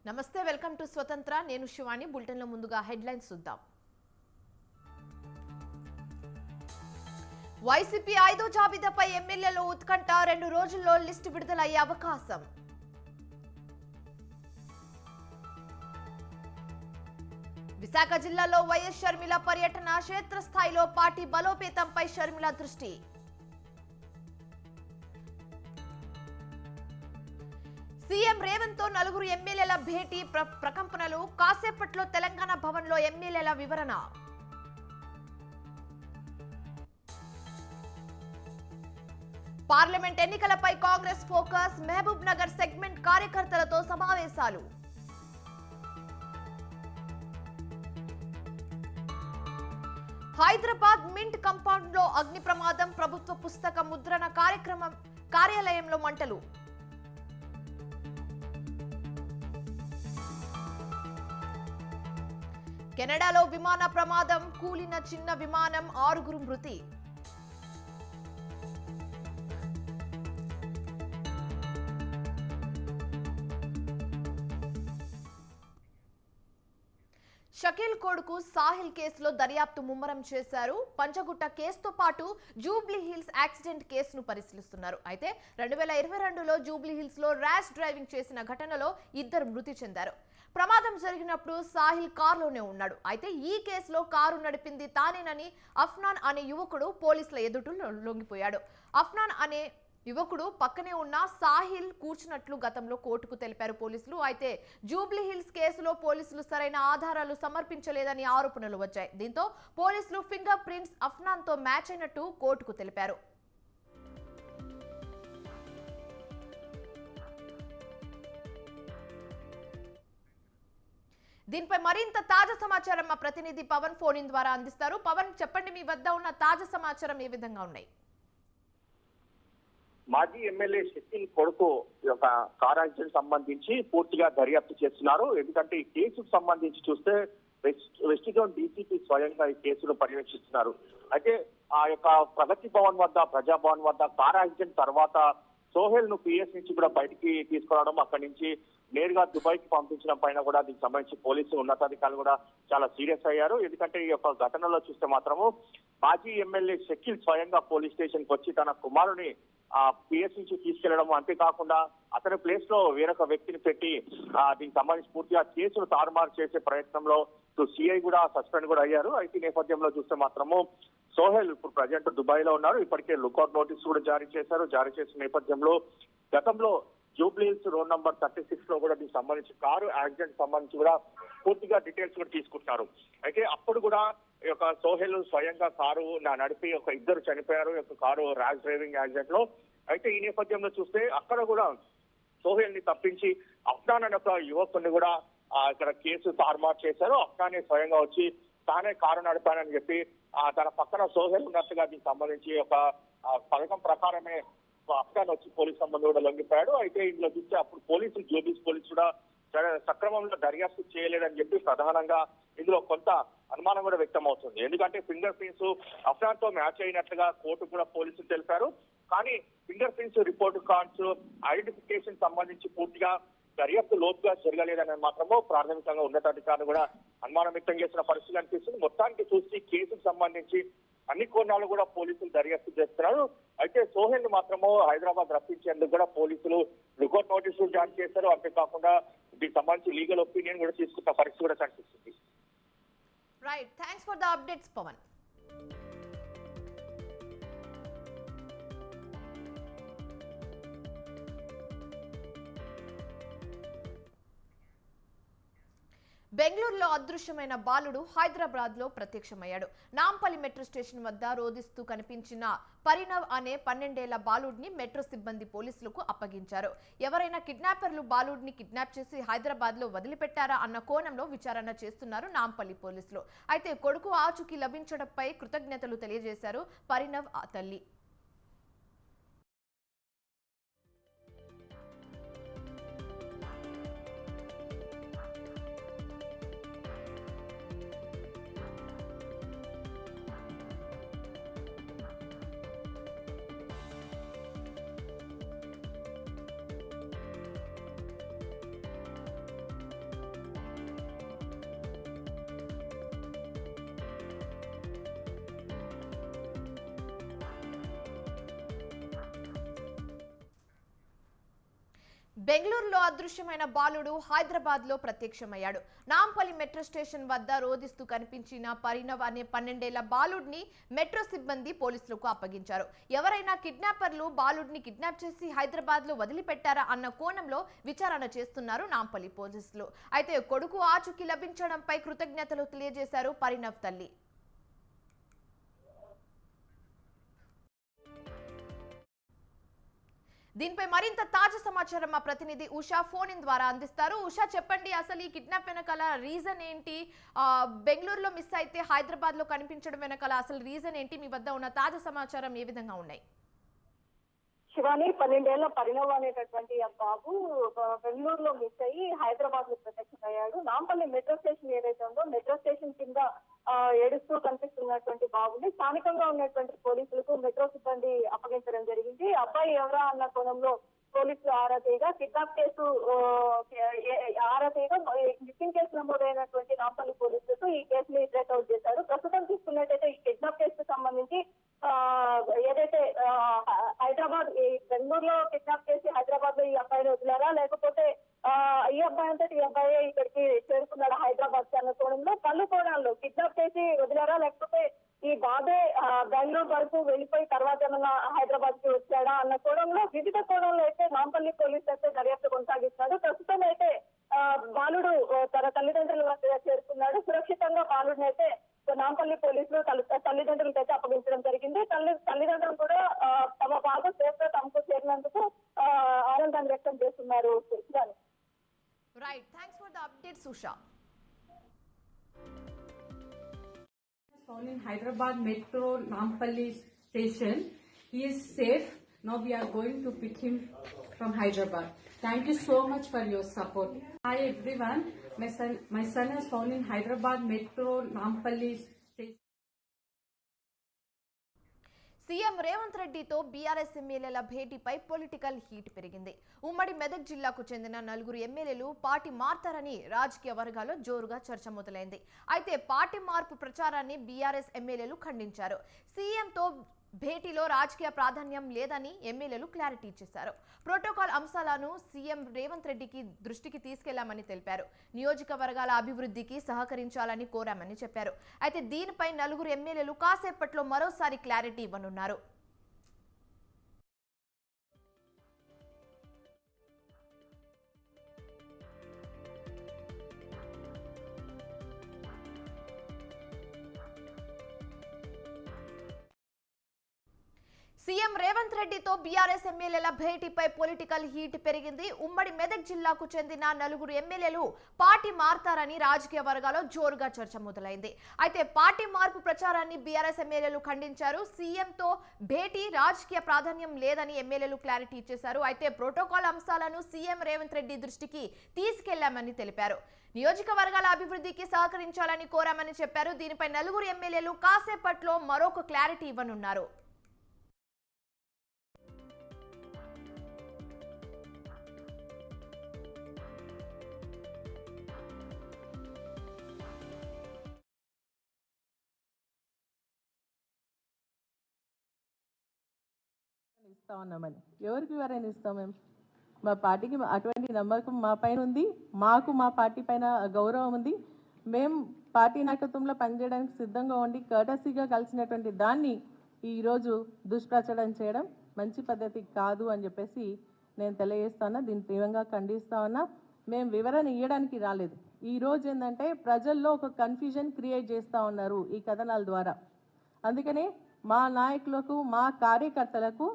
నమస్తే, welcome to స్వతంత్ర. నేను శివాని. బులెటిన్లో ముందుగా హెడ్లైన్స్ చూద్దాం. వైసీపీ 5వ జాబితాపై ఎమ్మెల్యేల ఉత్కంఠ. 2 రోజుల్లో లిస్టు విడుదలయ్యే అవకాశం. విశాఖ జిల్లాలో వైఎస్ షర్మిల పర్యటన. క్షేత్రస్థాయిలో పార్టీ బలోపేతంపై షర్మిల దృష్టి. సీఎం రేవంత్ తో 4 ఎమ్మెల్యేల భేటీ. ప్రకంపనలు. కాసేపట్లో తెలంగాణ భవన్ లో ఎమ్మెల్యేల వివరణ. పార్లమెంట్ ఎన్నికలపై కాంగ్రెస్ ఫోకస్. మహబూబ్ నగర్ సెగ్మెంట్ కార్యకర్తలతో సమావేశాలు. హైదరాబాద్ మింట్ కంపౌండ్ లో అగ్ని ప్రమాదం. ప్రభుత్వ పుస్తక ముద్రణ కార్యాలయంలో మంటలు. కెనడాలో విమాన ప్రమాదం. కూలిన చిన్న విమానం. 6 మృతి. షకీల్ కొడుకు సాహిల్ కేసులో దర్యాప్తు ముమ్మరం చేశారు. పంచగుట్ట కేసుతో పాటు జూబ్లీ హిల్స్ యాక్సిడెంట్ కేసును పరిశీలిస్తున్నారు. అయితే 2022లో జూబ్లీ హిల్స్ లో ర్యాష్ డ్రైవింగ్ చేసిన ఘటనలో 2 మృతి చెందారు. ప్రమాదం జరిగినప్పుడు సాహిల్ కారులోనే ఉన్నాడు. అయితే ఈ కేసులో కారు నడిపింది తానేనని అఫ్నాన్ అనే యువకుడు పోలీసుల ఎదుట లొంగిపోయాడు. అఫ్నాన్ అనే యువకుడు పక్కనే ఉన్న సాహిల్ కూర్చున్నట్లు గతంలో కోర్టుకు తెలిపారు పోలీసులు. అయితే జూబ్లీ హిల్స్ కేసులో పోలీసులు సరైన ఆధారాలు సమర్పించలేదని ఆరోపణలు వచ్చాయి. దీంతో పోలీసులు ఫింగర్ ప్రింట్స్ అఫ్నాన్ తో మ్యాచ్ అయినట్టు కోర్టుకు తెలిపారు. దీనిపై మరింత తాజా సమాచారం మా ప్రతినిధి పవన్ ఫోన్ ఇన్ ద్వారా అందిస్తారు. పవన్, చెప్పండి, మీ వద్ద ఉన్న తాజా సమాచారం ఏ విధంగా ఉన్నాయి? మాజీ ఎమ్మెల్యే షకీల్ కొడుకు యొక్క కార్ యాక్సిడెంట్ సంబంధించి పూర్తిగా దర్యాప్తు చేస్తున్నారు. ఎందుకంటే ఈ కేసుకు సంబంధించి చూస్తే వెస్ట్ జోన్ డీసీపీ స్వయంగా ఈ కేసును పర్యవేక్షిస్తున్నారు. అయితే ఆ యొక్క ప్రగతి భవన్ వద్ద, ప్రజాభవన్ వద్ద కార్ యాక్సిడెంట్ తర్వాత సోహెల్ ను పిఎస్ నుంచి కూడా బయటికి తీసుకురావడం, అక్కడి నుంచి నేరుగా దుబాయ్ కి పంపించడం పైన కూడా దీనికి సంబంధించి పోలీసు ఉన్నతాధికారులు కూడా చాలా సీరియస్ అయ్యారు. ఎందుకంటే ఈ యొక్క ఘటనలో చూస్తే మాత్రము మాజీ ఎమ్మెల్యే షకీల్ స్వయంగా పోలీస్ స్టేషన్ కి వచ్చి తన కుమారుని పిఎస్ నుంచి తీసుకెళ్లడం, అంతేకాకుండా అతని ప్లేస్ లో వేరొక వ్యక్తిని పెట్టి దీనికి సంబంధించి పూర్తిగా కేసును తారుమారు చేసే ప్రయత్నంలో సిఐ కూడా సస్పెండ్ కూడా అయ్యారు. అయితే నేపథ్యంలో చూస్తే మాత్రము సోహెల్ ఇప్పుడు ప్రజెంట్ దుబాయ్ లో ఉన్నారు. ఇప్పటికే లుకౌట్ నోటీస్ కూడా జారీ చేశారు. జారీ చేసిన నేపథ్యంలో గతంలో జూబ్లీ హిల్స్ రోడ్ నంబర్ 36 లో కూడా దీనికి సంబంధించి కారు యాక్సిడెంట్ సంబంధించి కూడా పూర్తిగా డీటెయిల్స్ కూడా తీసుకుంటున్నారు. అయితే అప్పుడు కూడా ఈ యొక్క సోహెల్ స్వయంగా కారు నడిపి 2 చనిపోయారు ఈ యొక్క కారు ర్యాష్ డ్రైవింగ్ యాక్సిడెంట్ లో. అయితే ఈ నేపథ్యంలో చూస్తే అక్కడ కూడా సోహెల్ ని తప్పించి అఫ్నాన్ అనే ఒక యువకుని కూడా ఇక్కడ కేసు తారుమారు చేశారు. అఫ్నానే స్వయంగా వచ్చి తానే కారు నడిపానని చెప్పి తన పక్కన సోహెల్ ఉన్నట్టుగా దీనికి సంబంధించి ఒక పథకం ప్రకారమే అఫ్నాన్ వచ్చి పోలీసు సంబంధం కూడా లొంగిపోయాడు. అయితే ఇందులో చూస్తే అప్పుడు పోలీసులు, జూబ్లీస్ పోలీసు కూడా సక్రమంలో దర్యాప్తు చేయలేదని చెప్పి ప్రధానంగా ఇందులో కొంత అనుమానం కూడా వ్యక్తం అవుతుంది. ఎందుకంటే ఫింగర్ ప్రింట్స్ అఫ్నాన్ తో మ్యాచ్ అయినట్లుగా కోర్టు కూడా పోలీసులు తెలిపారు. కానీ finger prints report cards identification సంబంధించి పూర్తిగా దర్యాప్తు లోతుగా జరగలేదని మాత్రము ప్రాథమికంగా ఉన్నతాధికారులు కూడా అనుమానం వ్యక్తం చేసిన పరిస్థితి అనిపిస్తుంది. మొత్తానికి చూసి కేసుకు సంబంధించి అన్ని కోణాలు కూడా పోలీసులు దర్యాప్తు చేస్తున్నారు. అయితే సోహెల్ ని మాత్రము హైదరాబాద్ రప్పించేందుకు కూడా పోలీసులు లుకౌట్ నోటీసులు జారీ చేశారు. అంతేకాకుండా దీనికి సంబంధించి లీగల్ ఒపీనియన్ కూడా తీసుకున్న పరిస్థితి కూడా కనిపిస్తుంది. Right, thanks for the updates Pawan. బెంగళూరులో అదృశ్యమైన బాలుడు హైదరాబాద్ లో ప్రత్యక్షమయ్యాడు. నాంపల్లి మెట్రో స్టేషన్ వద్ద రోదిస్తూ కనిపించిన పరిణవ్ అనే 12 ఏళ్ల బాలుడిని మెట్రో సిబ్బంది పోలీసులకు అప్పగించారు. ఎవరైనా కిడ్నాపర్లు బాలుడిని కిడ్నాప్ చేసి హైదరాబాద్ లో వదిలిపెట్టారా అన్న కోణంలో విచారణ చేస్తున్నారు నాంపల్లి పోలీసులు. అయితే కొడుకు ఆచూకీ లభించడంపై కృతజ్ఞతలు తెలియజేశారు పరిణవ్ తల్లి. బెంగళూరులో అదృశ్యమైన బాలుడు హైదరాబాద్ లో ప్రత్యక్షమయ్యాడు. నాంపల్లి మెట్రో స్టేషన్ వద్ద రోదిస్తూ కనిపించిన పరిణవ్ అనే 12 ఏళ్ల బాలుడిని మెట్రో సిబ్బంది పోలీసులకు అప్పగించారు. ఎవరైనా కిడ్నాపర్లు బాలుడిని కిడ్నాప్ చేసి హైదరాబాద్ లో వదిలిపెట్టారా అన్న కోణంలో విచారణ చేస్తున్నారు నాంపల్లి పోలీసులు. అయితే కొడుకు ఆచూకీ లభించడంపై కృతజ్ఞతలు తెలియజేశారు పరిణవ్ తల్లి. దీనిపై మరింత తాజా సమాచారం మా ప్రతినిధి ఉషా ఫోన్ ఇన్ ద్వారా అందిస్తారు. ఉషా, చెప్పండి, అసలు ఈ కిడ్నాప్ వెనకాల రీజన్ ఏంటి? బెంగళూరులో మిస్ అయితే హైదరాబాద్ లో కనిపించడం వెనకాల అసలు రీజన్ ఏంటి? మీ వద్ద ఉన్న తాజా సమాచారం ఏ విధంగా ఉన్నాయి? శివాని, 12 ఏళ్ల పరిణవ్ అనేటటువంటి ఆ బాబు బెంగళూరులో మిస్ అయ్యి హైదరాబాద్ లో ప్రత్యక్షమయ్యాడు. నాంపల్లి మెట్రో స్టేషన్ ఏదైతే ఉందో మెట్రో స్టేషన్ కింద ఏడుస్తూ కనిపిస్తున్నటువంటి బాబుని స్థానికంగా ఉన్నటువంటి పోలీసులకు మెట్రో సిబ్బంది అప్పగించడం జరిగింది. అబ్బాయి ఎవరా అన్న కోణంలో పోలీసులు ఆరా తీయగా కిడ్నాప్ కేసు మిస్సింగ్ కేసు నమోదైనటువంటి నాంపల్లి పోలీసులకు ఈ కేసుని ట్రేక్అవుట్ చేశారు. ప్రస్తుతం చూసుకున్నట్టయితే ఈ కిడ్నాప్ కేసుకు సంబంధించి ఏదైతే హైదరాబాద్ బెంగళూరులో కిడ్నాప్ చేసి హైదరాబాద్ లో ఈ అబ్బాయిని వదిలారా, లేకపోతే ఈ అబ్బాయి అంటే ఈ అబ్బాయి ఇక్కడికి చేరుకున్నాడు హైదరాబాద్ అన్న కోణంలో పలు కోణాల్లో కిడ్నాప్ చేసి వదిలారా, లేకపోతే ఈ బాబే బెంగళూరు వరకు వెళ్ళిపోయి తర్వాత ఏమన్నా హైదరాబాద్ కి వచ్చాడా అన్న కోణంలో వివిధ కోణంలో అయితే నాంపల్లి పోలీసు అయితే దర్యాప్తు కొనసాగిస్తున్నారు. ప్రస్తుతం అయితే బాలుడు తన తల్లిదండ్రుల వద్ద చేరుకున్నాడు. సురక్షితంగా బాలుడిని అయితే నాంపల్లి పోలీసులు తల్లిదండ్రులకు అయితే అప్పగించడం జరిగింది. తల్లిదండ్రులు కూడా తమ బాబు సేఫ్ గా తమకు చేరినందుకు ఆనందాన్ని వ్యక్తం చేస్తున్నారు. Right, thanks for the updates Usha. Found in Hyderabad Metro Nampalli station. He is safe. Now we are going to pick him from Hyderabad. Thank you so much for your support. Hi everyone. My son is found in Hyderabad Metro Nampalli station. CM Revanth రెడ్డితో BRS ఎమ్మెల్యేల భేటీపై political heat పెరిగింది. ఉమ్మడి మెదక్ జిల్లాకు చెందిన 4 ఎమ్మెల్యేలు party మారతారని రాజకీయ వర్గాల్లో జోరుగా చర్చ మొదలైంది. అయితే పార్టీ మార్పు ప్రచారాన్ని బీఆర్ఎస్ ఎమ్మెల్యేలు ఖండించారు. సీఎంతో భేటీలో రాజకీయ ప్రాధాన్యం లేదని ఎమ్మెల్యేలు క్లారిటీ ఇచ్చేశారు. ప్రోటోకాల్ అంశాలను సీఎం రేవంత్ రెడ్డికి దృష్టికి తీసుకెళ్లామని తెలిపారు. నియోజకవర్గాల అభివృద్ధికి సహకరించాలని కోరామని చెప్పారు. అయితే దీనిపై 4 ఎమ్మెల్యేలు కాసేపట్లో మరోసారి క్లారిటీ ఇవ్వనున్నారు. సీఎం రేవంత్ రెడ్డితో బీఆర్ఎస్ ఎమ్మెల్యేల భేటీపై పొలిటికల్ హీట్ పెరిగింది. ఉమ్మడి మెదక్ జిల్లాకు చెందిన 4 ఎమ్మెల్యేలు పార్టీ మారతారని రాజకీయ వర్గాల్లో జోరుగా చర్చ మొదలైంది. అయితే పార్టీ మార్పు ప్రచారాన్ని బీఆర్ఎస్ ఎమ్మెల్యేలు ఖండించారు. సీఎంతో భేటీ రాజకీయ ప్రాధాన్యం లేదని ఎమ్మెల్యేలు క్లారిటీ ఇచ్చేశారు. అయితే ప్రోటోకాల్ అంశాలను సీఎం రేవంత్ రెడ్డి దృష్టికి తీసుకెళ్లామని తెలిపారు. నియోజకవర్గాల అభివృద్ధికి సహకరించాలని కోరామని చెప్పారు. దీనిపై 4 ఎమ్మెల్యేలు కాసేపట్లో మరొక క్లారిటీ ఇవ్వనున్నారు. ఇస్తా ఉన్నామని ఎవరికి ఎవరైనా ఇస్తాం? మేము మా పార్టీకి అటువంటి నమ్మకం మా పైన ఉంది. మాకు మా పార్టీ పైన గౌరవం ఉంది. మేము పార్టీ నాయకత్వంలో పనిచేయడానికి సిద్ధంగా ఉండి కర్టసీగా కలిసినటువంటి దాన్ని ఈరోజు దుష్ప్రచారం చేయడం మంచి పద్ధతి కాదు అని చెప్పేసి నేను తెలియజేస్తా ఉన్నా. దీన్ని తీవ్రంగా ఖండిస్తా ఉన్నా. మేము వివరణ ఇవ్వడానికి రాలేదు. ఈరోజు ఏంటంటే ప్రజల్లో ఒక కన్ఫ్యూజన్ క్రియేట్ చేస్తూ ఉన్నారు ఈ కథనాల ద్వారా. అందుకనే మా నాయకులకు మా కార్యకర్తలకు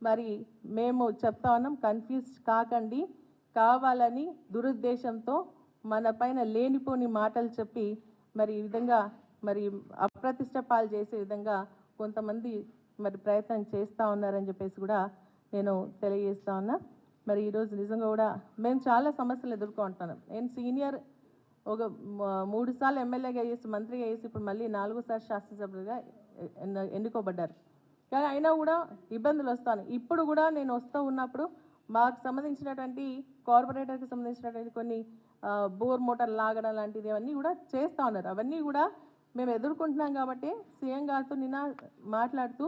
మరి మేము చెప్తా ఉన్నాం, కన్ఫ్యూజ్ కాకండి. కావాలని దురుద్దేశంతో మన పైన లేనిపోని మాటలు చెప్పి మరి ఈ విధంగా మరి అప్రతిష్ట పాలు చేసే విధంగా కొంతమంది మరి ప్రయత్నం చేస్తూ ఉన్నారని చెప్పేసి కూడా నేను తెలియజేస్తా ఉన్నా. మరి ఈరోజు నిజంగా కూడా మేము చాలా సమస్యలు ఎదుర్కొంటున్నాం. నేను సీనియర్ ఒక 3 సార్లు ఎమ్మెల్యేగా చేసి మంత్రిగా చేసి ఇప్పుడు మళ్ళీ 4సారి శాసనసభ్యులుగా ఎన్నుకోబడ్డారు. కానీ అయినా కూడా ఇబ్బందులు వస్తాను. ఇప్పుడు కూడా నేను వస్తూ ఉన్నప్పుడు మాకు సంబంధించినటువంటి కార్పొరేటర్కి సంబంధించినటువంటి కొన్ని బోర్ మోటార్ లాగడం లాంటిది అవన్నీ కూడా చేస్తూ ఉన్నారు. అవన్నీ కూడా మేము ఎదుర్కొంటున్నాం. కాబట్టి సీఎం గారితో నిన్న మాట్లాడుతూ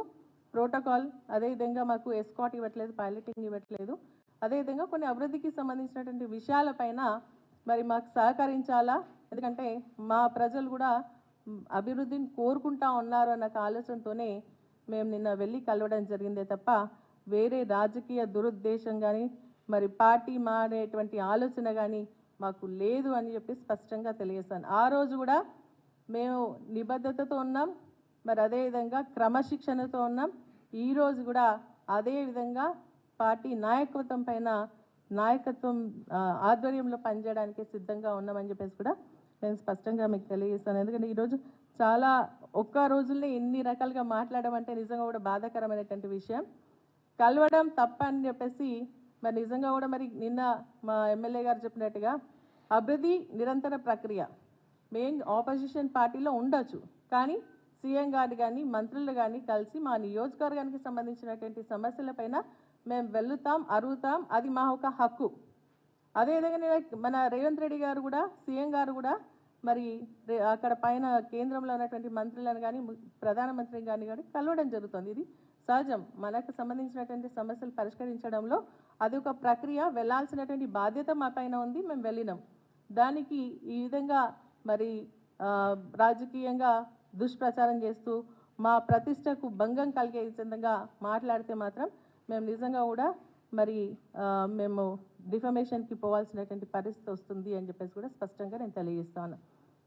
ప్రోటోకాల్ అదేవిధంగా మాకు ఎస్కాట్ ఇవ్వట్లేదు, పైలటింగ్ ఇవ్వట్లేదు, అదేవిధంగా కొన్ని అభివృద్ధికి సంబంధించినటువంటి విషయాలపైన మరి మాకు సహకరించాలా, ఎందుకంటే మా ప్రజలు కూడా అభివృద్ధిని కోరుకుంటా ఉన్నారు అన్న ఆలోచనతోనే మేము నిన్న వెళ్ళి కలవడం జరిగిందే తప్ప వేరే రాజకీయ దురుద్దేశం కానీ మరి పార్టీ మారేటువంటి ఆలోచన కానీ మాకు లేదు అని చెప్పి స్పష్టంగా తెలియజేస్తాను. ఆ రోజు కూడా మేము నిబద్ధతతో ఉన్నాం, మరి అదేవిధంగా క్రమశిక్షణతో ఉన్నాం. ఈరోజు కూడా అదేవిధంగా పార్టీ నాయకత్వం పైన నాయకత్వం ఆధ్వర్యంలో పనిచేయడానికి సిద్ధంగా ఉన్నామని చెప్పేసి కూడా నేను స్పష్టంగా మీకు తెలియజేస్తాను. ఎందుకంటే ఈరోజు చాలా ఒక్క రోజుల్లో ఎన్ని రకాలుగా మాట్లాడడం అంటే నిజంగా కూడా బాధాకరమైనటువంటి విషయం. కలవడం తప్ప అని చెప్పేసి మరి నిజంగా కూడా మరి నిన్న మా ఎమ్మెల్యే గారు చెప్పినట్టుగా అభివృద్ధి నిరంతర ప్రక్రియ. మేము ఆపోజిషన్ పార్టీలో ఉండొచ్చు, కానీ సీఎం గారు కానీ మంత్రులు కానీ కలిసి మా నియోజకవర్గానికి సంబంధించినటువంటి సమస్యలపైన మేము వెళ్తాం, అరుగుతాం, అది మా ఒక హక్కు. అదేవిధంగా మన రేవంత్ రెడ్డి గారు కూడా సీఎం గారు కూడా మరి అక్కడ పైన కేంద్రంలో ఉన్నటువంటి మంత్రులను కానీ ప్రధానమంత్రిని కానీ కలవడం జరుగుతుంది. ఇది సహజం. మనకు సంబంధించినటువంటి సమస్యలు పరిష్కరించడంలో అది ఒక ప్రక్రియ. వెళ్ళాల్సినటువంటి బాధ్యత మా పైన ఉంది, మేము వెళ్ళినాం. దానికి ఈ విధంగా మరి రాజకీయంగా దుష్ప్రచారం చేస్తూ మా ప్రతిష్టకు భంగం కలిగే విధంగా మాట్లాడితే మాత్రం మేము నిజంగా కూడా మరి మేము డిఫమేషన్కి పోవాల్సినటువంటి పరిస్థితి వస్తుంది అని చెప్పేసి కూడా స్పష్టంగా నేను తెలియజేస్తాను.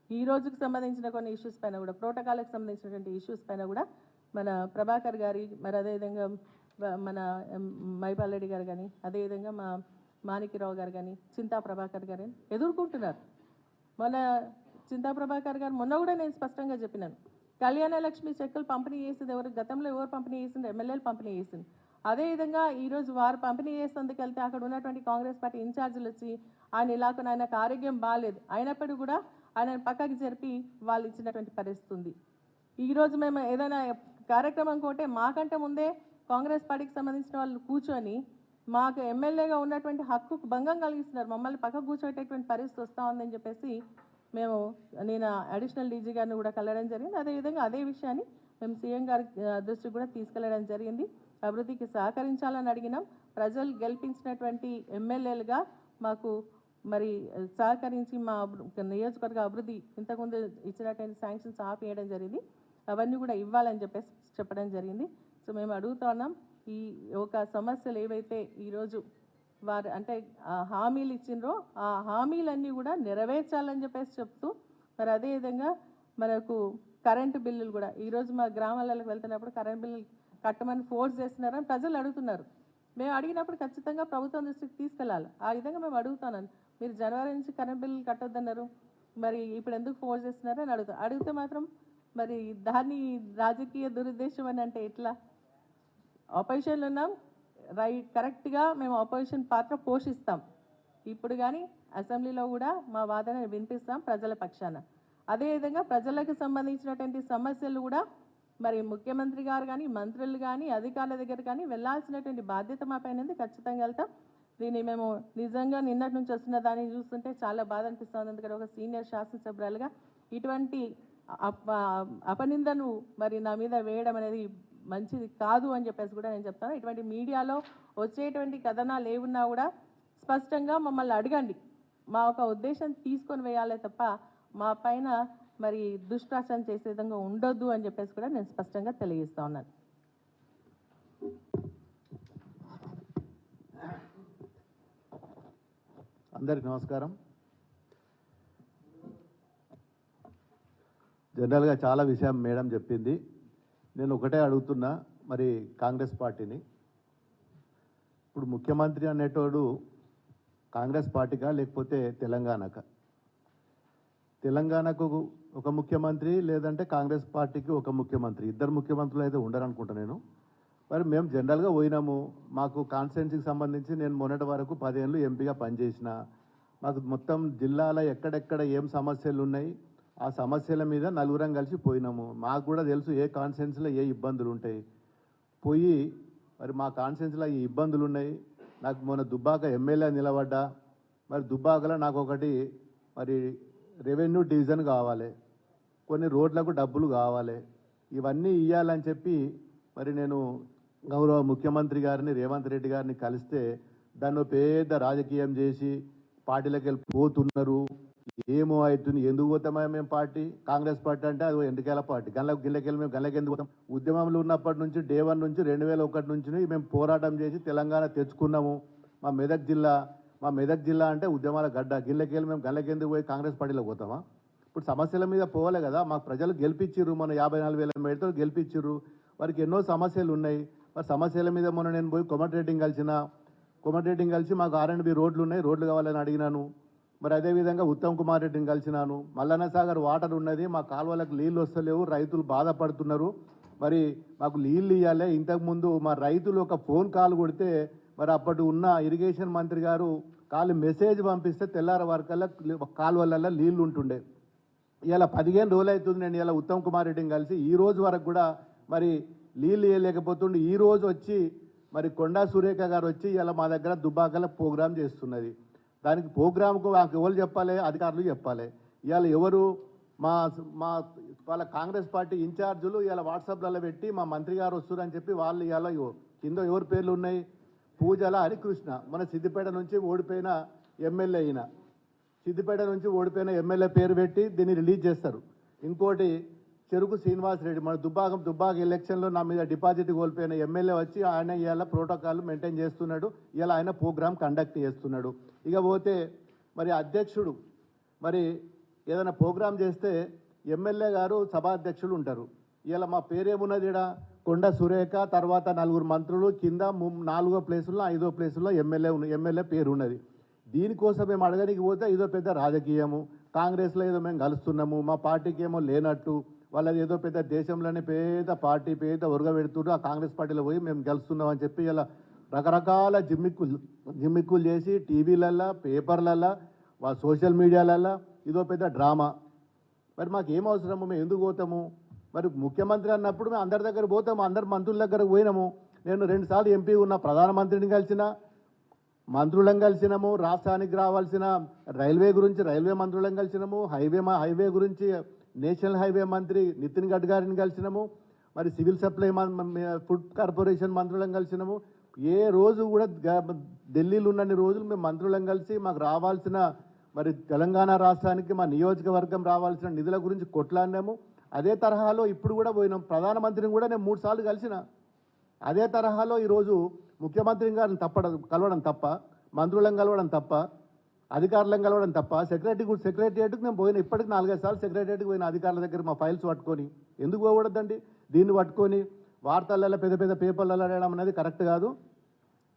ఈ రోజుకు సంబంధించిన కొన్ని ఇష్యూస్ పైన కూడా, ప్రోటోకాల్కి సంబంధించినటువంటి ఇష్యూస్ పైన కూడా మన ప్రభాకర్ గారి, మరి అదేవిధంగా మన మైపాల్ రెడ్డి గారు కానీ, అదేవిధంగా మా మాణిక్యరావు గారు కానీ, చింతా ప్రభాకర్ గారు కానీ ఎదుర్కొంటున్నారు. మన చింతా ప్రభాకర్ గారు మొన్న కూడా నేను స్పష్టంగా చెప్పినాను, కళ్యాణ లక్ష్మి చెక్కులు పంపిణీ చేసింది ఎవరు, గతంలో ఎవరు పంపిణీ చేసింది, ఎమ్మెల్యేలు పంపిణీ చేసింది. అదేవిధంగా ఈరోజు వారు పంపిణీ చేసేందుకు వెళ్తే అక్కడ ఉన్నటువంటి కాంగ్రెస్ పార్టీ ఇన్ఛార్జీలు వచ్చి ఆయన ఇలాగ ఆయనకు ఆరోగ్యం బాగాలేదు అయినప్పటికీ కూడా ఆయన పక్కకి జరిపి వాళ్ళు ఇచ్చినటువంటి పరిస్థితి ఉంది. ఈరోజు మేము ఏదైనా కార్యక్రమం కోటే మాకంటే ముందే కాంగ్రెస్ పార్టీకి సంబంధించిన వాళ్ళు కూర్చొని మాకు ఎమ్మెల్యేగా ఉన్నటువంటి హక్కుకు భంగం కలిగిస్తున్నారు, మమ్మల్ని పక్కకు కూర్చోబెట్టేటువంటి పరిస్థితి వస్తూ ఉందని చెప్పేసి నేను అడిషనల్ డీజీ గారిని కూడా కలవడం జరిగింది. అదేవిధంగా అదే విషయాన్ని మేము సీఎం గారి దృష్టికి కూడా తీసుకెళ్లడం జరిగింది. అభివృద్ధికి సహకరించాలని అడిగినాం. ప్రజలు గెలిపించినటువంటి ఎమ్మెల్యేలుగా మాకు మరి సహకరించి మా నియోజకవర్గ అభివృద్ధి ఇంతకుముందు ఇచ్చినటువంటి శాంక్షన్స్ ఆపేయడం జరిగింది, అవన్నీ కూడా ఇవ్వాలని చెప్పేసి చెప్పడం జరిగింది. సో మేము అడుగుతున్నాం, ఈ ఒక సమస్యలు ఏవైతే ఈరోజు వారు అంటే హామీలు ఇచ్చిండ్రో ఆ హామీలన్నీ కూడా నెరవేర్చాలని చెప్పేసి చెప్తూ, మరి అదేవిధంగా మనకు కరెంటు బిల్లులు కూడా ఈరోజు మా గ్రామాలకు వెళ్తున్నప్పుడు కరెంట్ బిల్లులు కట్టమని ఫోర్స్ చేస్తున్నారని ప్రజలు అడుగుతున్నారు. మేము అడిగినప్పుడు ఖచ్చితంగా ప్రభుత్వం దృష్టికి తీసుకెళ్ళాలి. ఆ విధంగా మేము అడుగుతున్నాను, మీరు జనవరి నుంచి కరెంట్ బిల్లులు కట్టొద్దన్నారు, మరి ఇప్పుడు ఎందుకు ఫోర్స్ చేస్తున్నారు అని అడిగితే మాత్రం మరి దాన్ని రాజకీయ దురుద్దేశం అని అంటే ఎట్లా? ఆపోజిషన్లో ఉన్నాం, కరెక్ట్గా మేము ఆపోజిషన్ పాత్ర పోషిస్తాం. ఇప్పుడు కానీ అసెంబ్లీలో కూడా మా వాదన వినిపిస్తాం ప్రజల పక్షాన. అదేవిధంగా ప్రజలకు సంబంధించినటువంటి సమస్యలు కూడా మరి ముఖ్యమంత్రి గారు కానీ మంత్రులు కానీ అధికారుల దగ్గర కానీ వెళ్ళాల్సినటువంటి బాధ్యత మా పైన ఉంది, ఖచ్చితంగా వెళ్తాం. దీన్ని మేము నిజంగా నిన్నటి నుంచి వస్తున్న దాన్ని చూస్తుంటే చాలా బాధ అనిపిస్తుంది. ఎందుకంటే ఒక సీనియర్ శాసనసభ్యులుగా ఇటువంటి అపనిందను మరి నా మీద వేయడం అనేది మంచిది కాదు అని చెప్పేసి కూడా నేను చెప్తాను. ఇటువంటి మీడియాలో వచ్చేటువంటి కథనాలు ఏమున్నా కూడా స్పష్టంగా మమ్మల్ని అడగండి, మా ఒక ఉద్దేశం తీసుకొని వేయాలే తప్ప మా పైన మరి దుష్ప్రచారం చేసే విధంగా ఉండొద్దు అని చెప్పేసి కూడా నేను స్పష్టంగా తెలియజేస్తా ఉన్నాను. అందరికి నమస్కారం. జనరల్గా చాలా విషయం మేడం చెప్పింది. నేను ఒకటే అడుగుతున్నా, మరి కాంగ్రెస్ పార్టీని, ఇప్పుడు ముఖ్యమంత్రి అనేటోడు కాంగ్రెస్ పార్టీకా లేకపోతే తెలంగాణకా? తెలంగాణకు ఒక ముఖ్యమంత్రి, లేదంటే కాంగ్రెస్ పార్టీకి ఒక ముఖ్యమంత్రి, ఇద్దరు ముఖ్యమంత్రులు అయితే ఉండరు అనుకుంటా నేను. మరి మేము జనరల్గా పోయినాము, మాకు కాన్స్టిట్యున్సీకి సంబంధించి నేను మొన్నటి వరకు 10 ఏళ్ళు ఎంపీగా పనిచేసిన, మాకు మొత్తం జిల్లాలో ఎక్కడెక్కడ ఏం సమస్యలు ఉన్నాయి ఆ సమస్యల మీద నలుగురం కలిసి పోయినాము. మాకు కూడా తెలుసు ఏ కాన్స్టిట్యున్సీలో ఏ ఇబ్బందులు ఉంటాయి. పోయి మరి మా కాన్స్టిట్యున్సీలో ఈ ఇబ్బందులు ఉన్నాయి. నాకు మొన్న దుబ్బాక ఎమ్మెల్యే నిలబడ్డా, మరి దుబ్బాకలో నాకు ఒకటి మరి రెవెన్యూ డివిజన్ కావాలి, కొన్ని రోడ్లకు డబ్బులు కావాలి, ఇవన్నీ ఇవ్వాలని చెప్పి మరి నేను గౌరవ ముఖ్యమంత్రి గారిని రేవంత్ రెడ్డి గారిని కలిస్తే దాన్ని పెద్ద రాజకీయం చేసి పార్టీలకు వెళ్ళి పోతున్నారు. ఏమో అవుతుంది, ఎందుకు పోతామా మేము పార్టీ? కాంగ్రెస్ పార్టీ అంటే అది ఎండికేల పార్టీ. గిల్లకెళ్ళి మేము గల్లకి ఎందుకు పోతాం? ఉద్యమంలో ఉన్నప్పటి నుంచి డే 1 నుంచి 2001 నుంచి మేము పోరాటం చేసి తెలంగాణ తెచ్చుకున్నాము. మా మెదక్ జిల్లా అంటే ఉద్యమాల గడ్డ. గిల్లకెళ్ళి మేము గల్లకి ఎందుకు పోయి కాంగ్రెస్ పార్టీలో పోతామా? ఇప్పుడు సమస్యల మీద పోవాలి కదా. మాకు ప్రజలు గెలిపించిర్రు, మన 54,000 మేడతో గెలిపించిర్రు. వారికి ఎన్నో సమస్యలు ఉన్నాయి. మరి సమస్యల మీద మొన్న నేను పోయి కోమటిరెడ్డిని కలిసి మాకు R&B రోడ్లు ఉన్నాయి, రోడ్లు కావాలని అడిగినాను. మరి అదేవిధంగా ఉత్తమ్ కుమార్ రెడ్డిని కలిసినాను. మల్లన్న సాగర్ వాటర్ ఉన్నది, మా కాలువలకు నీళ్ళు వస్తలేవు, రైతులు బాధపడుతున్నారు, మరి మాకు నీళ్ళు ఇవ్వాలి. ఇంతకుముందు మా రైతులు ఒక ఫోన్ కాల్ కొడితే మరి అప్పటి ఉన్న ఇరిగేషన్ మంత్రి గారు మెసేజ్ పంపిస్తే తెల్లార వరకల్లా కాలువలలో నీళ్లు ఉంటుండే. ఇలా 15 రోజులు అవుతుంది నేను ఇలా ఉత్తమ్ కుమార్ రెడ్డిని కలిసి. ఈ రోజు వరకు కూడా మరి నీళ్ళు ఇవ్వలేకపోతుండే. ఈ రోజు వచ్చి మరి కొండా సురేఖ గారు వచ్చి ఇలా మా దగ్గర దుబ్బాకల ప్రోగ్రామ్ చేస్తున్నది. దానికి ప్రోగ్రామ్కు మాకు ఎవరు చెప్పాలి? అధికారులు చెప్పాలి. ఇవాళ ఎవరు వాళ్ళ కాంగ్రెస్ పార్టీ ఇన్ఛార్జులు ఇలా వాట్సాప్లలో పెట్టి మా మంత్రి గారు వస్తున్నారని చెప్పి వాళ్ళు ఇలా కింద ఎవరి పేర్లు ఉన్నాయి? పూజల హరికృష్ణ, మన సిద్దిపేట నుంచి ఓడిపోయిన ఎమ్మెల్యే పేరు పెట్టి దీన్ని రిలీజ్ చేస్తారు. ఇంకోటి చెరుకు శ్రీనివాసరెడ్డి, మన దుబ్బాక ఎలక్షన్లో నా మీద డిపాజిట్ కోల్పోయిన ఎమ్మెల్యే వచ్చి ఆయన ఇవాళ ప్రోటోకాల్ మెయింటైన్ చేస్తున్నాడు. ఇలా ఆయన ప్రోగ్రామ్ కండక్ట్ చేస్తున్నాడు. ఇక పోతే మరి అధ్యక్షుడు మరి ఏదైనా ప్రోగ్రామ్ చేస్తే ఎమ్మెల్యే గారు సభాధ్యక్షులు ఉంటారు. ఇలా మా పేరేమున్నది? ఇక్కడ కొండ సురేఖ, తర్వాత 4 మంత్రులు, కింద 4వ ప్లేసుల్లో 5వ ప్లేసుల్లో ఎమ్మెల్యే పేరు ఉన్నది. దీనికోసం మేము అడగడానికి పోతే ఇదో పెద్ద రాజకీయము. కాంగ్రెస్లో ఏదో మేము కలుస్తున్నాము, మా పార్టీకి ఏమో లేనట్టు, వాళ్ళది ఏదో పెద్ద దేశంలోనే పెద్ద పార్టీ పెద్ద ఉరగబెడుతుండ్రు, ఆ కాంగ్రెస్ పార్టీలో పోయి మేము గెలుస్తున్నాం అని చెప్పి ఇలా రకరకాల జిమ్మిక్కులు చేసి టీవీలల్లో, పేపర్లల్లో, సోషల్ మీడియాలల్లో ఇదో పెద్ద డ్రామా. మరి మాకు ఏం అవసరము? మేము ఎందుకు పోతాము? మరి ముఖ్యమంత్రి అన్నప్పుడు మేము అందరి దగ్గర పోతాము, అందరు మంత్రుల దగ్గరకు పోయినాము. నేను 2 సార్లు ఎంపీ ఉన్న ప్రధానమంత్రిని కలిసిన, మంత్రులను కలిసినాము. రాష్ట్రానికి రావాల్సిన రైల్వే గురించి రైల్వే మంత్రులను కలిసినాము. హైవే గురించి నేషనల్ హైవే మంత్రి నితిన్ గడ్కరీని కలిసినాము. మరి సివిల్ సప్లై ఫుడ్ కార్పొరేషన్ మంత్రులను కలిసినాము. ఏ రోజు కూడా ఢిల్లీలో ఉన్నన్ని రోజులు మేము మంత్రులను కలిసి మాకు రావాల్సిన మరి తెలంగాణ రాష్ట్రానికి మా నియోజకవర్గం రావాల్సిన నిధుల గురించి కొట్లాడినాము. అదే తరహాలో ఇప్పుడు కూడా పోయినాం. ప్రధానమంత్రిని కూడా నేను 3 సార్లు కలిసిన. అదే తరహాలో ఈరోజు ముఖ్యమంత్రి గారిని కలవడం తప్ప, మంత్రులను కలవడం తప్ప, అధికారులను కలవడం తప్ప, సెక్రటరియట్కి నేను పోయిన. ఇప్పటికి 4-5 సార్లు సెక్రటరియట్కి పోయిన అధికారుల దగ్గర మా ఫైల్స్ పట్టుకొని. ఎందుకు పోకూడదండి? దీన్ని పట్టుకొని వార్తలలో పెద్ద పేపర్లలో అడగడం అనేది కరెక్ట్ కాదు.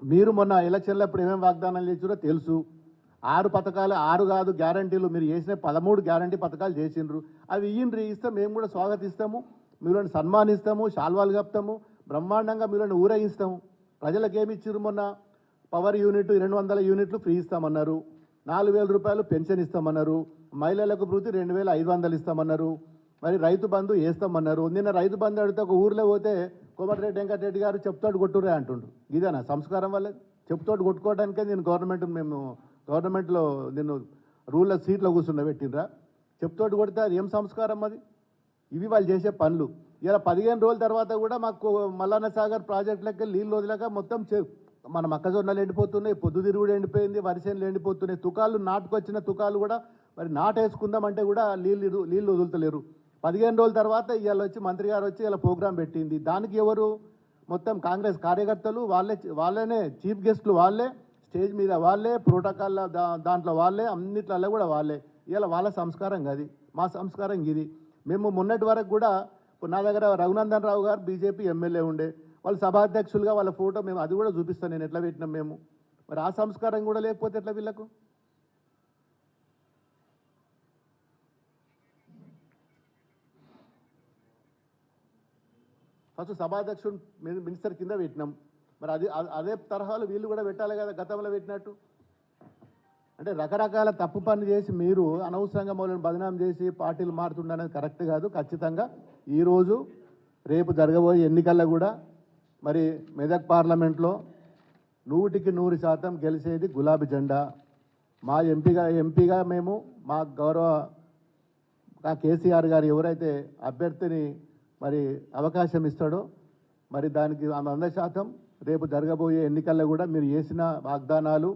మీరు మొన్న ఎలక్షన్లో ఇప్పుడు ఏమేమి వాగ్దానాలు చేసారో తెలుసు. 6 పథకాలు, 6 కాదు గ్యారంటీలు, మీరు చేసిన 13 గ్యారంటీ పథకాలు చేసిండ్రు. అవి ఇస్తే మేము కూడా స్వాగతిస్తాము, మీరుని సన్మానిస్తాము, శాల్వాలు కప్తాము, బ్రహ్మాండంగా మీరుని ఊరేగిస్తాము. ప్రజలకు ఏమి ఇచ్చిర్రు? మొన్న పవర్ యూనిట్ 200 యూనిట్లు ఫ్రీ ఇస్తామన్నారు, 4,000 రూపాయలు పెన్షన్ ఇస్తామన్నారు, మహిళలకు వృత్తి 2,500 ఇస్తామన్నారు, మరి రైతు బంధు వేస్తామన్నారు. నిన్న రైతు బంధు అడిగితే ఒక ఊర్లో పోతే కోమటిరెడ్డి వెంకటరెడ్డి గారు చెప్తాడు కొట్టురే అంటుండ్రు. ఇదేనా సంస్కారం? వల్ల చెప్తాడు కొట్టుకోవడానికే నేను గవర్నమెంట్లో నేను రూల్లో సీట్లో కూర్చున్న పెట్టినరా? చెప్తోటి కొడితే అది ఏం సంస్కారం? అది ఇవి వాళ్ళు చేసే పనులు. ఇలా 15 రోజుల తర్వాత కూడా మాకు మల్లన్న సాగర్ ప్రాజెక్టులకి నీళ్ళు వదిలేక మొత్తం మన మొక్కజొన్నలు ఎండిపోతున్నాయి, పొద్దుతిరుగుడు ఎండిపోయింది, వరిసేనులు ఎండిపోతున్నాయి. నాటుకొచ్చిన తుకాలు కూడా మరి నాటేసుకుందామంటే కూడా నీళ్ళు వదులుతలేరు. 15 రోజుల తర్వాత ఇవాళ వచ్చి మంత్రి గారు వచ్చి ఇలా ప్రోగ్రాం పెట్టింది. దానికి ఎవరు? మొత్తం కాంగ్రెస్ కార్యకర్తలు, వాళ్ళనే చీఫ్ గెస్టులు, వాళ్ళే స్టేజ్ మీద, వాళ్ళే ప్రోటోకాల్ దాంట్లో, వాళ్ళే అన్నిట్లలో కూడా వాళ్ళే. ఇలా వాళ్ళ సంస్కారం కాదు, మా సంస్కారం ఇది. మేము మొన్నటి వరకు కూడా నా దగ్గర రఘునందన్ రావు గారు బీజేపీ ఎమ్మెల్యే ఉండే, వాళ్ళు సభాధ్యక్షులుగా వాళ్ళ ఫోటో మేము అది కూడా చూపిస్తాను నేను ఎట్లా పెట్టినాం మేము. మరి ఆ సంస్కారం కూడా లేకపోతే ఎట్లా వీళ్ళకు? ఫస్ట్ సభాధ్యక్షుడు మినిస్టర్ కింద పెట్టినాం. మరి అదే తరహాలో వీళ్ళు కూడా పెట్టాలి కదా, గతంలో పెట్టినట్టు. అంటే రకరకాల తప్పు పనులు చేసి మీరు అనవసరంగా మమ్మల్ని బదనాం చేసి పార్టీలు మారుతుండనేది కరెక్ట్ కాదు. ఖచ్చితంగా ఈరోజు రేపు జరగబోయే ఎన్నికల్లో కూడా మరి మెదక్ పార్లమెంట్లో 100% గెలిచేది గులాబీ జెండా. మా ఎంపీగా మేము మా గౌరవ కేసీఆర్ గారు ఎవరైతే అభ్యర్థిని మరి అవకాశం ఇస్తాడో మరి దానికి 100% రేపు జరగబోయే ఎన్నికల్లో కూడా మీరు చేసిన వాగ్దానాలు,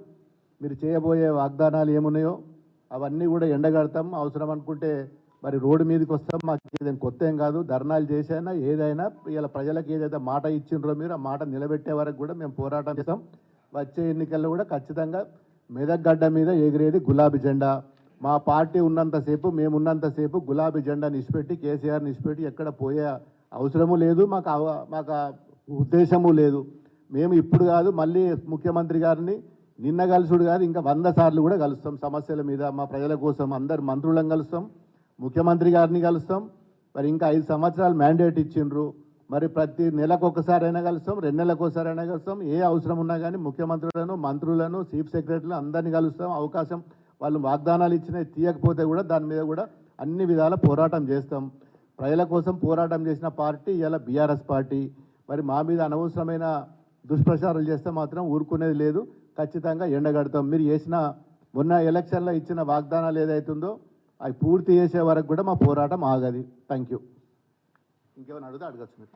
మీరు చేయబోయే వాగ్దానాలు ఏమున్నాయో అవన్నీ కూడా ఎండగడతాం. అవసరం అనుకుంటే మరి రోడ్డు మీదకి వస్తాం. మాకు ఏదైనా కొత్త ఏం కాదు. ధర్నాలు చేసైనా ఏదైనా ఇలా ప్రజలకు ఏదైతే మాట ఇచ్చిండ్రో మీరు ఆ మాట నిలబెట్టే వరకు కూడా మేము పోరాటం చేస్తాం. వచ్చే ఎన్నికల్లో కూడా ఖచ్చితంగా మెదక్ గడ్డ మీద ఎగిరేది గులాబీ జెండా. మా పార్టీ ఉన్నంతసేపు, మేము ఉన్నంతసేపు గులాబీ జెండాని ఇచ్చిపెట్టి, కేసీఆర్ని ఇచ్చిపెట్టి ఎక్కడ పోయే అవసరము లేదు, మాకు ఉద్దేశము లేదు. మేము ఇప్పుడు కాదు, మళ్ళీ ముఖ్యమంత్రి గారిని నిన్న కలుసుడు కాదు, ఇంకా 100 సార్లు కూడా కలుస్తాం. సమస్యల మీద మా ప్రజల కోసం అందరు మంత్రులను కలుస్తాం, ముఖ్యమంత్రి గారిని కలుస్తాం. మరి ఇంకా 5 సంవత్సరాలు మ్యాండేట్ ఇచ్చిండ్రు. మరి ప్రతి నెలకు ఒకసారైనా కలుస్తాం, 2 నెలలకు ఒకసారైనా కలుస్తాం. ఏ అవసరం ఉన్నా కానీ ముఖ్యమంత్రులను, మంత్రులను, చీఫ్ సెక్రటరీలను అందరినీ కలుస్తాం. అవకాశం వాళ్ళు వాగ్దానాలు ఇచ్చినా తీయకపోతే కూడా దాని మీద కూడా అన్ని విధాల పోరాటం చేస్తాం. ప్రజల కోసం పోరాటం చేసిన పార్టీ ఇలా బీఆర్ఎస్ పార్టీ. మరి మా మీద అనవసరమైన దుష్ప్రచారాలు చేస్తే మాత్రం ఊరుకునేది లేదు. ఖచ్చితంగా ఎండగడతాం. మీరు చేసిన మొన్న ఎలక్షన్లో ఇచ్చిన వాగ్దానాలు ఏదైతుందో అవి పూర్తి చేసే వరకు కూడా మా పోరాటం ఆగది. Thank you. ఇంకేమైనా అడిగితే అడగచ్చు మీరు.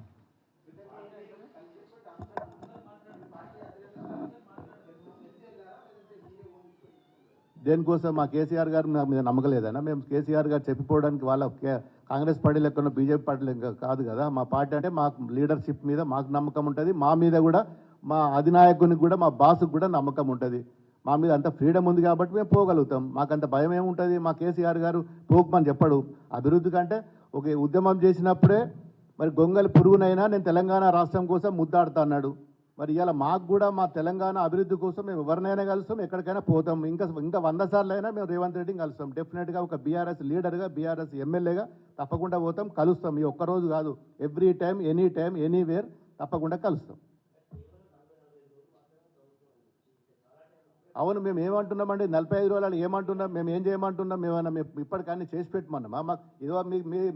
దేనికోసం మా కేసీఆర్ గారు నా మీద నమ్మకలేదన్నా? మేము కేసీఆర్ గారు చెప్పిపోవడానికి వాళ్ళ కాంగ్రెస్ పార్టీ లెక్కన బీజేపీ పార్టీ లెక్క కాదు కదా. మా పార్టీ అంటే మాకు లీడర్షిప్ మీద మాకు నమ్మకం ఉంటుంది. మా మీద కూడా మా అధినాయకునికి కూడా మా బాస్కి కూడా నమ్మకం ఉంటుంది. మా మీద అంత ఫ్రీడమ్ ఉంది కాబట్టి మేము పోగలుగుతాం. మాకంత భయం ఏముంటుంది? మా కేసీఆర్ గారు పోకమని చెప్పడు. అభివృద్ధి కంటే ఒక ఉద్యమం చేసినప్పుడే మరి గొంగలి పురుగునైనా నేను తెలంగాణ రాష్ట్రం కోసం ముద్దాడుతా అన్నాడు. మరి ఇలా మాకు కూడా మా తెలంగాణ అభివృద్ధి కోసం మేము ఎవరినైనా కలుస్తాం, ఎక్కడికైనా పోతాం. ఇంకా 100 సార్లు అయినా మేము రేవంత్ రెడ్డిని కలుస్తాం. డెఫినెట్గా ఒక బీఆర్ఎస్ లీడర్గా, బీఆర్ఎస్ ఎమ్మెల్యేగా తప్పకుండా పోతాం, కలుస్తాం. ఈ ఒక్కరోజు కాదు, ఎవ్రీ టైం, ఎనీవేర్ తప్పకుండా కలుస్తాం. అవును, మేము ఏమంటున్నామండి? 45 రోజులు ఏమంటున్నాం? మేము ఏం చేయమంటున్నాం? మేము ఇప్పటికన్నీ చేసి పెట్టమన్నామా? మాకు ఏదో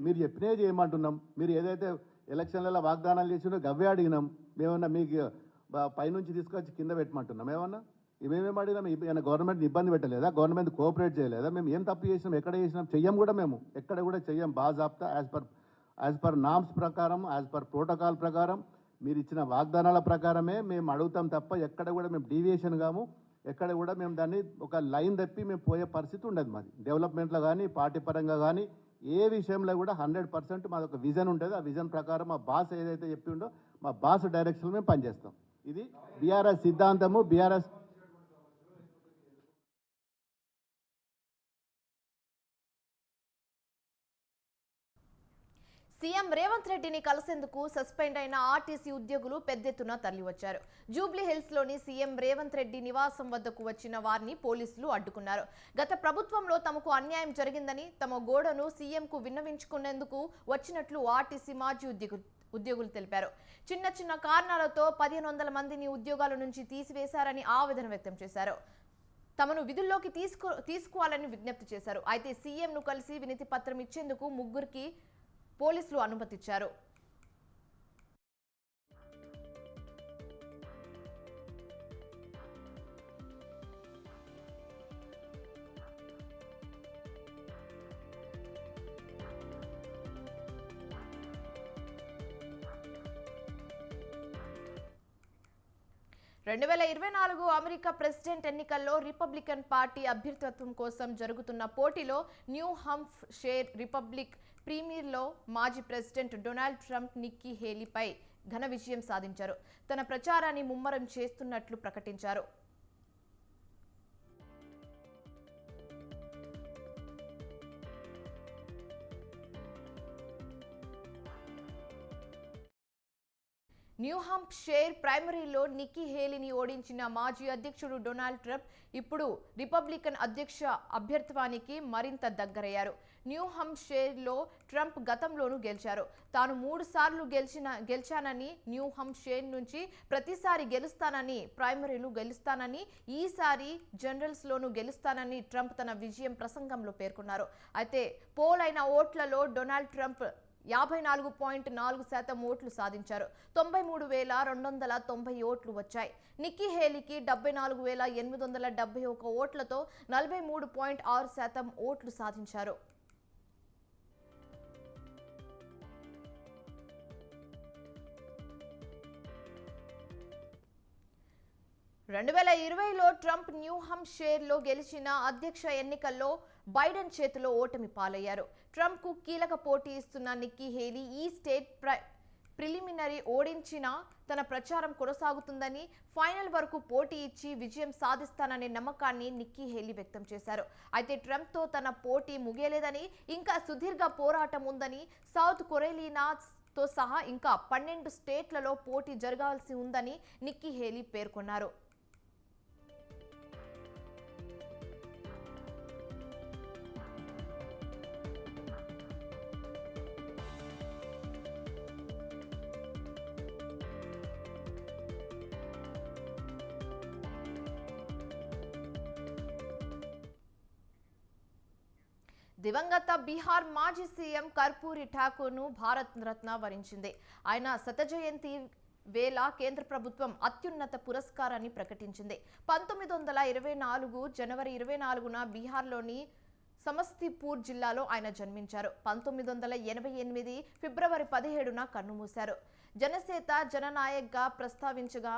మీరు చెప్పినే చేయమంటున్నాం. మీరు ఏదైతే ఎలక్షన్లలో వాగ్దానాలు చేసినో గవ్వే అడిగినాం. మేమన్నా మీకు పైనుంచి తీసుకొచ్చి కింద పెట్టమంటున్నాం? ఏమన్నా మేమేం అడిగినాం? ఏమైనా గవర్నమెంట్ని ఇబ్బంది పెట్టలేదా? గవర్నమెంట్ కోఆపరేట్ చేయలేదా? మేము ఏం తప్పు చేసినాం? ఎక్కడ చేసినాం? చెయ్యం కూడా, మేము ఎక్కడ కూడా చెయ్యం. బాజాబ్తా యాజ్ పర్ నామ్స్ ప్రకారం, యాజ్ పర్ ప్రోటోకాల్ ప్రకారం మీరు ఇచ్చిన వాగ్దానాల ప్రకారమే మేము అడుగుతాం తప్ప ఎక్కడ కూడా మేము డీవియేషన్ కాము. ఎక్కడ కూడా మేము దాన్ని ఒక లైన్ తప్పి మేము పోయే పరిస్థితి ఉండదు. మాది డెవలప్మెంట్లో కానీ, పార్టీ పరంగా కానీ ఏ విషయంలో కూడా 100% మాది ఒక విజన్ ఉంటుంది. ఆ విజన్ ప్రకారం మా బాస్ ఏదైతే చెప్పిండో మా బాస్ డైరెక్షన్లో మేము పనిచేస్తాం. ఇది బీఆర్ఎస్ సిద్ధాంతము. బీఆర్ఎస్ సీఎం రేవంత్ రెడ్డిని కలిసేందుకు సస్పెండ్ అయిన ఆర్టీసీ ఉద్యోగులు పెద్ద ఎత్తున తరలివచ్చారు. జూబ్లీ హిల్స్ లోని సీఎం రేవంత్ రెడ్డి నివాసం వద్దకు వచ్చిన వారిని పోలీసులు అడ్డుకున్నారు. గత ప్రభుత్వంలో తమకు అన్యాయం జరిగిందని తమ గోడను సీఎంకు విన్నవించుకునేందుకు వచ్చినట్లు ఆర్టీసీ మాజీ ఉద్యోగులు తెలిపారు. చిన్న చిన్న కారణాలతో 1500 మందిని ఉద్యోగాల నుంచి తీసివేశారని ఆవేదన వ్యక్తం చేశారు. తమను విధుల్లోకి తీసుకోవాలని విజ్ఞప్తి చేశారు. అయితే సీఎంను కలిసి వినతి పత్రం ఇచ్చేందుకు 3కి పోలీసులు అనుమతిచ్చారు. అమెరికా ప్రెసిడెంట్ ఎన్నికల్లో రిపబ్లికన్ పార్టీ అభ్యర్థిత్వం కోసం జరుగుతున్న పోటీలో న్యూ హంప్ షేర్ రిపబ్లిక్ ప్రీమియర్లో మాజీ ప్రెసిడెంట్ డొనాల్డ్ ట్రంప్ నిక్కీ హేలీపై ఘన విజయం సాధించారు. తన ప్రచారాన్ని ముమ్మరం చేస్తున్నట్లు ప్రకటించారు. న్యూ హంప్ షేర్ ప్రైమరీలో నిక్కీ హేలీని ఓడించిన మాజీ అధ్యక్షుడు డొనాల్డ్ ట్రంప్ ఇప్పుడు రిపబ్లికన్ అధ్యక్ష అభ్యర్థిత్వానికి మరింత దగ్గరయ్యారు. న్యూ హంప్ షేర్లో ట్రంప్ గతంలోనూ గెలిచారు. తాను 3 సార్లు గెలిచానని, న్యూ హంప్ షేర్ నుంచి ప్రతిసారి గెలుస్తానని, ప్రైమరీలు గెలుస్తానని, ఈసారి జనరల్స్లోనూ గెలుస్తానని ట్రంప్ తన విజయం ప్రసంగంలో పేర్కొన్నారు. అయితే పోల్ అయిన ఓట్లలో డొనాల్డ్ ట్రంప్ 54.4% ఓట్లు సాధించారు. 93,290 ఓట్లు వచ్చాయి. నిక్కీ హేలీకి 74,871 ఓట్లతో 43.6% ఓట్లు సాధించారు. 2020లో ట్రంప్ న్యూ హంప్షైర్లో గెలిచిన అధ్యక్ష ఎన్నికల్లో బైడెన్ చేతిలో ఓటమి పాలయ్యారు. ట్రంప్కు కీలక పోటీ ఇస్తున్న నిక్కీ హేలీ ఈ స్టేట్ ప్రిలిమినరీ ఓడించిన తన ప్రచారం కొనసాగుతుందని, ఫైనల్ వరకు పోటీ ఇచ్చి విజయం సాధిస్తాననే నమ్మకాన్ని నిక్కీ హేలీ వ్యక్తం చేశారు. అయితే ట్రంప్తో తన పోటీ ముగియలేదని, ఇంకా సుదీర్ఘ పోరాటం ఉందని, సౌత్ కొరెలినాతో సహా ఇంకా 12 స్టేట్లలో పోటీ జరగాల్సి ఉందని నిక్కీ హేలీ పేర్కొన్నారు. దివంగత బీహార్ మాజీ సీఎం కర్పూరి ఠాకూర్ను భారత్ రత్న వరించింది. ఆయన శత జయంతి వేళ కేంద్ర ప్రభుత్వం అత్యున్నత పురస్కారాన్ని ప్రకటించింది. 1924 జనవరి 24న బీహార్లోని సమస్తీపూర్ జిల్లాలో ఆయన జన్మించారు. 1988 ఫిబ్రవరి 17న కన్నుమూశారు. జనసేత జననాయక్గా ప్రస్తావించగా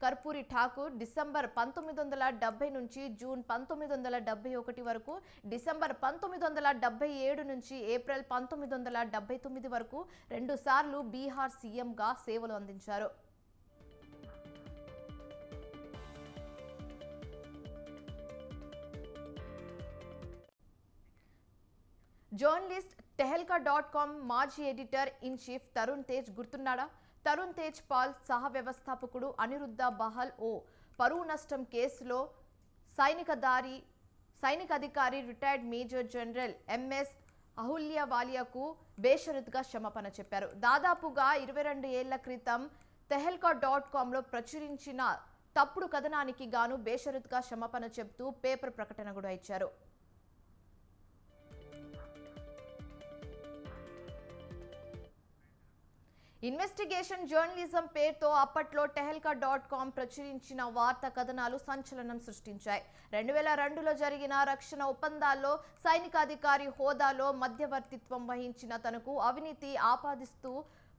కర్పూరి ఠాకూర్ డిసెంబర్ 1970 నుంచి జూన్ 1971 వరకు, డిసెంబర్ 1977 నుంచి ఏప్రిల్ 1979 వరకు 2 సార్లు బీహార్ సీఎంగా సేవలు అందించారు. జర్నలిస్ట్ tehelka.com మాజీ editor in chief Tarun Tej గుర్తున్నాడా? తరుణ్ తేజ్ పాల్ సహ వ్యవస్థాపకుడు అనిరుద్ధ బహల్ ఓ పరువు నష్టం కేసులో సైనిక అధికారి రిటైర్డ్ మేజర్ జనరల్ ఎంఎస్ అహుల్యవాలియాకు బేషరతుగా క్షమాపణ చెప్పారు. దాదాపుగా 22 ఏళ్ల క్రితం tehelka.comలో ప్రచురించిన తప్పుడు కథనానికి గాను బేషరతుగా క్షమాపణ చెబుతూ పేపర్ ప్రకటన కూడా ఇచ్చారు. ఇన్వెస్టిగేషన్ జర్నలిజం పేరుతో అప్పట్లో tehelka.com ప్రచురించిన వార్తా కథనాలు సంచలనం సృష్టించాయి. 2002లో జరిగిన రక్షణ ఒప్పందాల్లో సైనికాధికారి హోదాలో మధ్యవర్తిత్వం వహించిన తనకు అవినీతి ఆపాదిస్తూ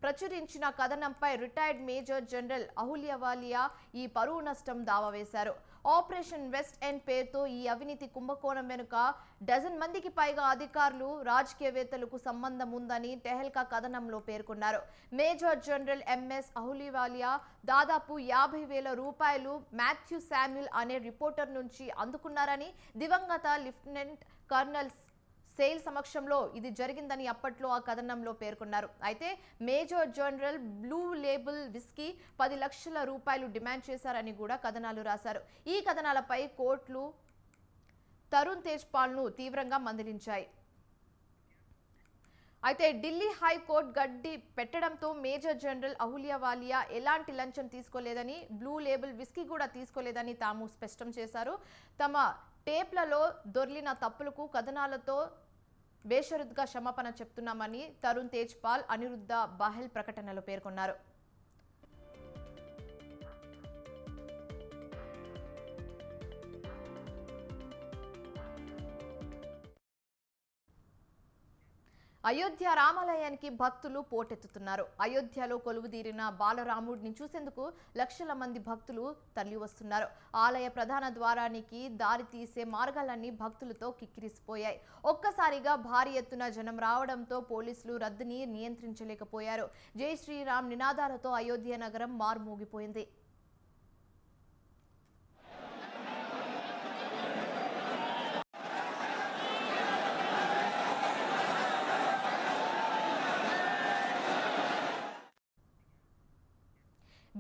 ప్రచురించిన కథనంపై రిటైర్డ్ మేజర్ జనరల్ అహుల్యవాలియా ఈ పరువు నష్టం దావా వేశారు. ఆపరేషన్ వెస్ట్ ఎండ్ పేరుతో ఈ అవినీతి కుంభకోణం వెనుక డజన్ మందికి పైగా అధికారులు, రాజకీయవేత్తలకు సంబంధం ఉందని టెహెల్కా కథనంలో పేర్కొన్నారు. మేజర్ జనరల్ ఎంఎస్ అహుల్యవాలియా దాదాపు 50,000 రూపాయలు మాథ్యూ శామ్యుల్ అనే రిపోర్టర్ నుంచి అందుకున్నారని, దివంగత లెఫ్టినెంట్ కర్నల్ సెయిల్ సమక్షంలో ఇది జరిగిందని అప్పట్లో ఆ కథనంలో పేర్కొన్నారు. అయితే major general blue label whisky 10 లక్షల రూపాయలు డిమాండ్ చేశారని కూడా కథనాలు రాశారు. ఈ కథనాలపై కోర్టులు తరుణ్ తేజ్ పాల్ను తీవ్రంగా మందలించాయి. అయితే ఢిల్లీ హైకోర్టు గడ్డి పెట్టడంతో మేజర్ జనరల్ అహుల్యవాలియా ఎలాంటి లంచం తీసుకోలేదని, బ్లూ లేబుల్ విస్కీ కూడా తీసుకోలేదని తాము స్పష్టం చేశారు. తమ టేప్లలో దొర్లిన తప్పులకు కథనాలతో బేషరతుగా క్షమాపణ చెప్తున్నామని తరుణ్ తేజ్ పాల్, అనిరుద్ధ బహల్ ప్రకటనలో పేర్కొన్నారు. అయోధ్య రామాలయానికి భక్తులు పోటెత్తుతున్నారు. అయోధ్యలో కొలువుదీరిన బాలరాముడిని చూసేందుకు లక్షల మంది భక్తులు తరలివస్తున్నారు. ఆలయ ప్రధాన ద్వారానికి దారి తీసే మార్గాలన్నీ భక్తులతో కిక్కిరిసిపోయాయి. ఒక్కసారిగా భారీ ఎత్తున జనం రావడంతో పోలీసులు రద్దీని నియంత్రించలేకపోయారు. జై శ్రీరామ్ నినాదాలతో అయోధ్య నగరం మార్మోగిపోయింది.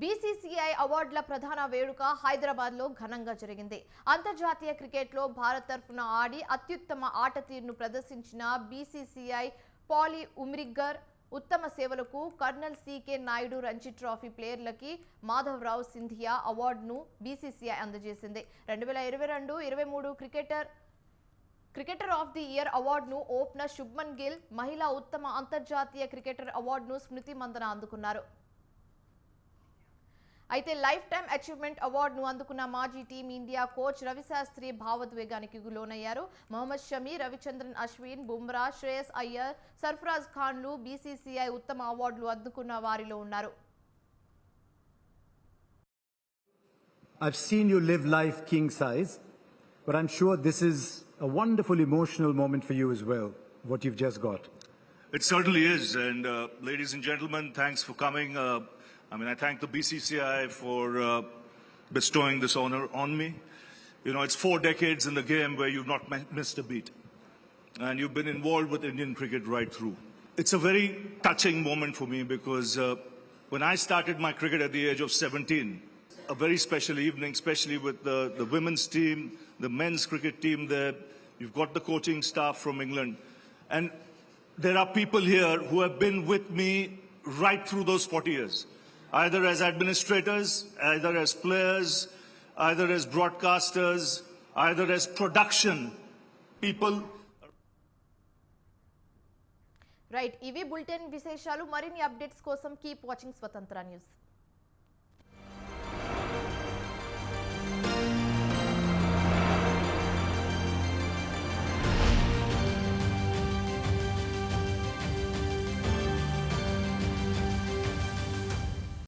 బీసీసీఐ అవార్డుల ప్రధాన వేడుక హైదరాబాద్లో ఘనంగా జరిగింది. అంతర్జాతీయ క్రికెట్లో భారత్ తరఫున ఆడి అత్యుత్తమ ఆట తీరును ప్రదర్శించిన బీసీసీఐ పాలీ ఉమ్రిగ్గర్ ఉత్తమ సేవలకు కర్నల్ సీకే నాయుడు రంజీ ట్రోఫీ ప్లేయర్లకి మాధవరావు సింధియా అవార్డును బీసీసీఐ అందజేసింది. 2022-23 క్రికెటర్ ఆఫ్ ది ఇయర్ అవార్డును ఓపెనర్ శుభ్మన్ గిల్, మహిళా ఉత్తమ అంతర్జాతీయ క్రికెటర్ అవార్డును స్మృతి మందన అందుకున్నారు. అయితే లైఫ్ టైమ్ అచీవ్మెంట్ అవార్డును అందుకున్న మాజీ టీమిండియా కోచ్ రవిశాస్త్రి భావోద్వేగానికి లోనయ్యారు. మొహమ్మద్ షమి, రవిచంద్రన్ అశ్విన్, బుమ్రా, శ్రేయస్ అయ్యర్, సర్ఫరాజ్ ఖాన్లు బీసీసీఐ ఉత్తమ అవార్డులు అందుకున్న వారిలో ఉన్నారు. I've seen you live life king size, but I'm sure this is a wonderful emotional moment for you as well, what you've just got. It certainly is. And ladies and gentlemen, thanks for coming. I thank the BCCI for bestowing this honor on me. You know, it's 4 decades in the game where you've not missed a beat. And you've been involved with Indian cricket right through. It's a very touching moment for me because when I started my cricket at the age of 17, a very special evening, especially with the women's team, the men's cricket team there. You've got the coaching staff from England. And there are people here who have been with me right through those 40 years, either as administrators, either as players, either as broadcasters, either as production people. Right, ఇవి bulletin విశేషాలు. మరిన్ని updates కోసం keep watching స్వతంత్ర news.